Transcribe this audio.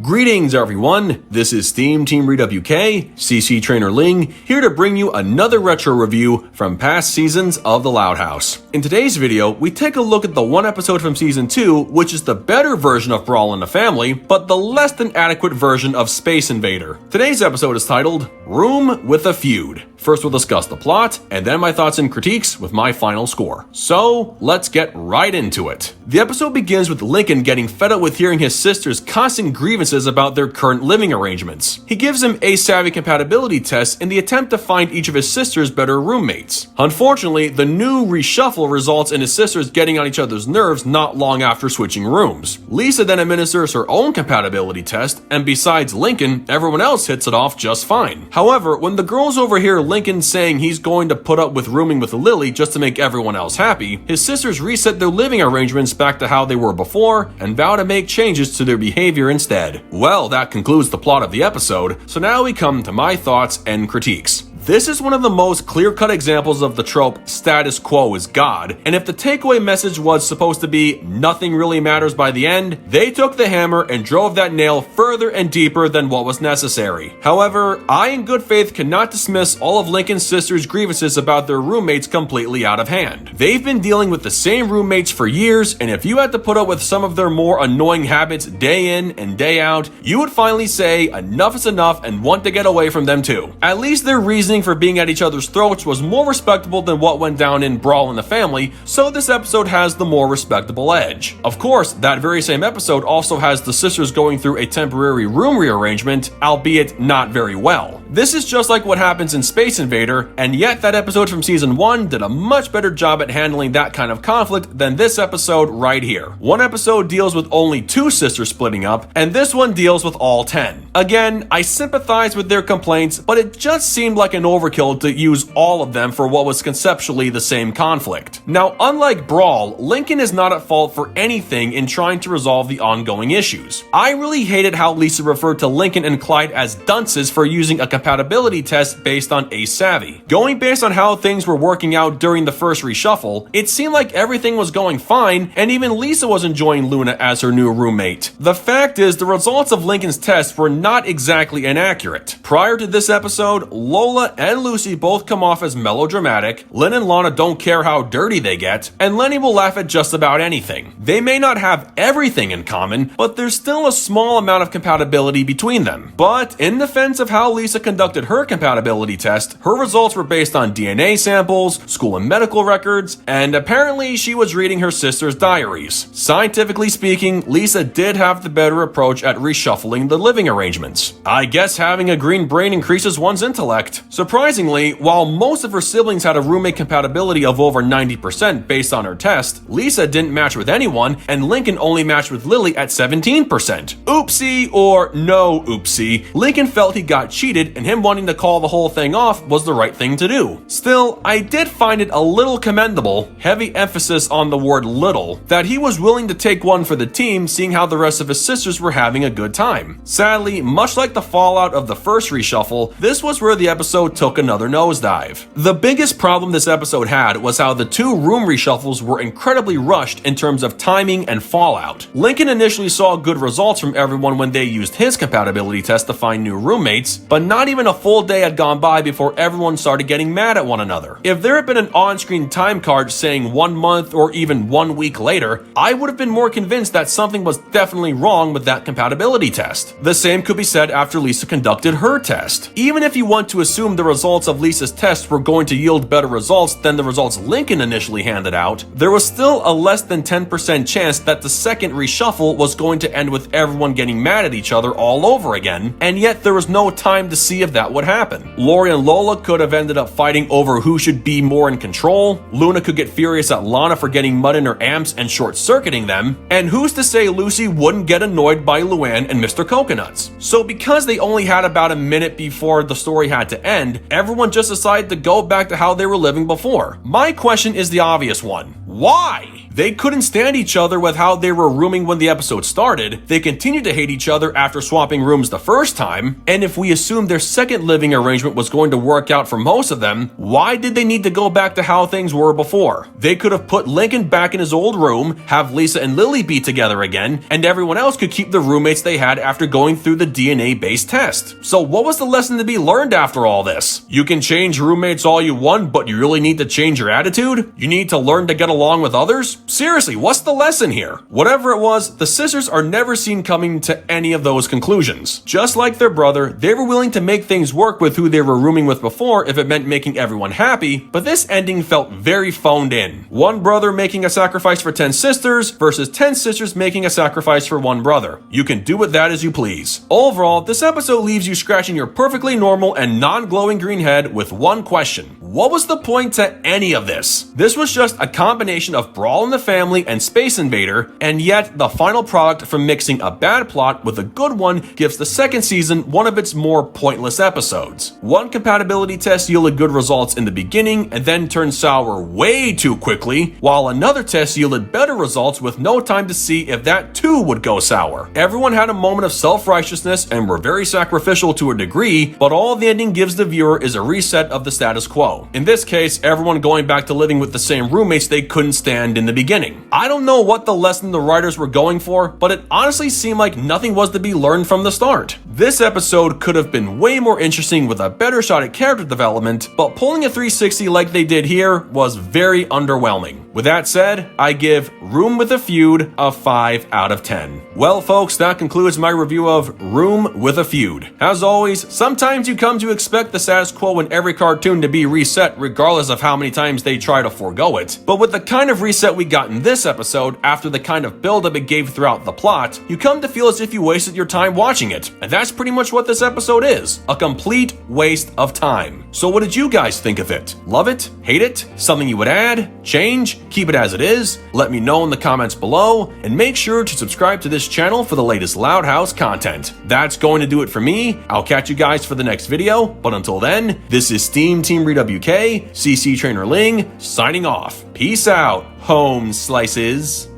Greetings everyone, this is SteamTeamRedubUK, CC Trainor-Ling, here to bring you another retro review from past seasons of The Loud House. In today's video, we take a look at the one episode from Season 2, which is the better version of Brawl in the Family, but the less than adequate version of Space Invader. Today's episode is titled, Room with a Feud. First we'll discuss the plot, and then my thoughts and critiques with my final score. So, let's get right into it. The episode begins with Lincoln getting fed up with hearing his sister's constant grievances about their current living arrangements. He gives him a savvy compatibility test in the attempt to find each of his sister's better roommates. Unfortunately, the new reshuffle results in his sisters getting on each other's nerves not long after switching rooms. Lisa then administers her own compatibility test, and besides Lincoln, everyone else hits it off just fine. However, when the girls overhear Lincoln saying he's going to put up with rooming with Lily just to make everyone else happy, his sisters reset their living arrangements back to how they were before and vow to make changes to their behavior instead. Well, that concludes the plot of the episode, so now we come to my thoughts and critiques. This is one of the most clear-cut examples of the trope status quo is God, and if the takeaway message was supposed to be nothing really matters by the end, they took the hammer and drove that nail further and deeper than what was necessary. However, I in good faith cannot dismiss all of Lincoln's sisters' grievances about their roommates completely out of hand. They've been dealing with the same roommates for years, and if you had to put up with some of their more annoying habits day in and day out, you would finally say enough is enough and want to get away from them too. At least their reasoning for being at each other's throats was more respectable than what went down in Brawl in the Family, so this episode has the more respectable edge. Of course, that very same episode also has the sisters going through a temporary room rearrangement, albeit not very well. This is just like what happens in Space Invader, and yet that episode from Season 1 did a much better job at handling that kind of conflict than this episode right here. One episode deals with only 2 sisters splitting up, and this one deals with all 10. Again, I sympathize with their complaints, but it just seemed like an overkill to use all of them for what was conceptually the same conflict. Now, unlike Brawl, Lincoln is not at fault for anything in trying to resolve the ongoing issues. I really hated how Lisa referred to Lincoln and Clyde as dunces for using a compatibility test based on Ace Savvy. Going based on how things were working out during the first reshuffle, it seemed like everything was going fine, and even Lisa was enjoying Luna as her new roommate. The fact is, the results of Lincoln's tests were not exactly inaccurate. Prior to this episode, Lola and Lucy both come off as melodramatic, Lynn and Lana don't care how dirty they get, and Lenny will laugh at just about anything. They may not have everything in common, but there's still a small amount of compatibility between them. But in defense of how Lisa conducted her compatibility test, her results were based on DNA samples, school and medical records, and apparently she was reading her sister's diaries. Scientifically speaking, Lisa did have the better approach at reshuffling the living arrangements. I guess having a green brain increases one's intellect. Surprisingly, while most of her siblings had a roommate compatibility of over 90% based on her test, Lisa didn't match with anyone, and Lincoln only matched with Lily at 17%. Oopsie or no oopsie, Lincoln felt he got cheated, and him wanting to call the whole thing off was the right thing to do. Still, I did find it a little commendable, heavy emphasis on the word little, that he was willing to take one for the team seeing how the rest of his sisters were having a good time. Sadly, much like the fallout of the first reshuffle, this was where the episode took another nosedive. The biggest problem this episode had was how the 2 room reshuffles were incredibly rushed in terms of timing and fallout. Lincoln initially saw good results from everyone when they used his compatibility test to find new roommates, but not even a full day had gone by before everyone started getting mad at one another. If there had been an on-screen time card saying 1 month or even 1 week later, I would have been more convinced that something was definitely wrong with that compatibility test. The same could be said after Lisa conducted her test. Even if you want to assume the results of Lisa's tests were going to yield better results than the results Lincoln initially handed out, there was still a less than 10% chance that the second reshuffle was going to end with everyone getting mad at each other all over again, and yet there was no time to see if that would happen. Lori and Lola could have ended up fighting over who should be more in control, Luna could get furious at Lana for getting mud in her amps and short-circuiting them, and who's to say Lucy wouldn't get annoyed by Luann and Mr. Coconuts? So because they only had about a minute before the story had to end, everyone just decided to go back to how they were living before. My question is the obvious one. Why? They couldn't stand each other with how they were rooming when the episode started, they continued to hate each other after swapping rooms the first time, and if we assume their second living arrangement was going to work out for most of them, why did they need to go back to how things were before? They could have put Lincoln back in his old room, have Lisa and Lily be together again, and everyone else could keep the roommates they had after going through the DNA-based test. So what was the lesson to be learned after all this? You can change roommates all you want, but you really need to change your attitude? You need to learn to get along with others? Seriously, what's the lesson here? Whatever it was, the sisters are never seen coming to any of those conclusions. Just like their brother, they were willing to make things work with who they were rooming with before if it meant making everyone happy, but this ending felt very phoned in. One brother making a sacrifice for 10 sisters versus 10 sisters making a sacrifice for one brother. You can do with that as you please. Overall, this episode leaves you scratching your perfectly normal and non-glowing green head with one question. What was the point to any of this? This was just a combination of Brawl in the Family and Space Invader, and yet the final product from mixing a bad plot with a good one gives the second season one of its more pointless episodes. One compatibility test yielded good results in the beginning and then turned sour way too quickly, while another test yielded better results with no time to see if that too would go sour. Everyone had a moment of self-righteousness and were very sacrificial to a degree, but all the ending gives the viewer is a reset of the status quo. In this case, everyone going back to living with the same roommates they couldn't stand in the beginning. I don't know what the lesson the writers were going for, but it honestly seemed like nothing was to be learned from the start. This episode could have been way more interesting with a better shot at character development, but pulling a 360 like they did here was very underwhelming. With that said, I give Room with a Feud a 5 out of 10. Well folks, that concludes my review of Room with a Feud. As always, sometimes you come to expect the status quo in every cartoon to be reset regardless of how many times they try to forego it. But with the kind of reset we got in this episode, after the kind of build-up it gave throughout the plot, you come to feel as if you wasted your time watching it. And that's pretty much what this episode is. A complete waste of time. So what did you guys think of it? Love it? Hate it? Something you would add? Change? Keep it as it is? Let me know in the comments below, and make sure to subscribe to this channel for the latest Loud House content. That's going to do it for me. I'll catch you guys for the next video, but until then, this is SteamTeamRedubUK, CC Trainor-Ling, signing off. Peace out, home slices.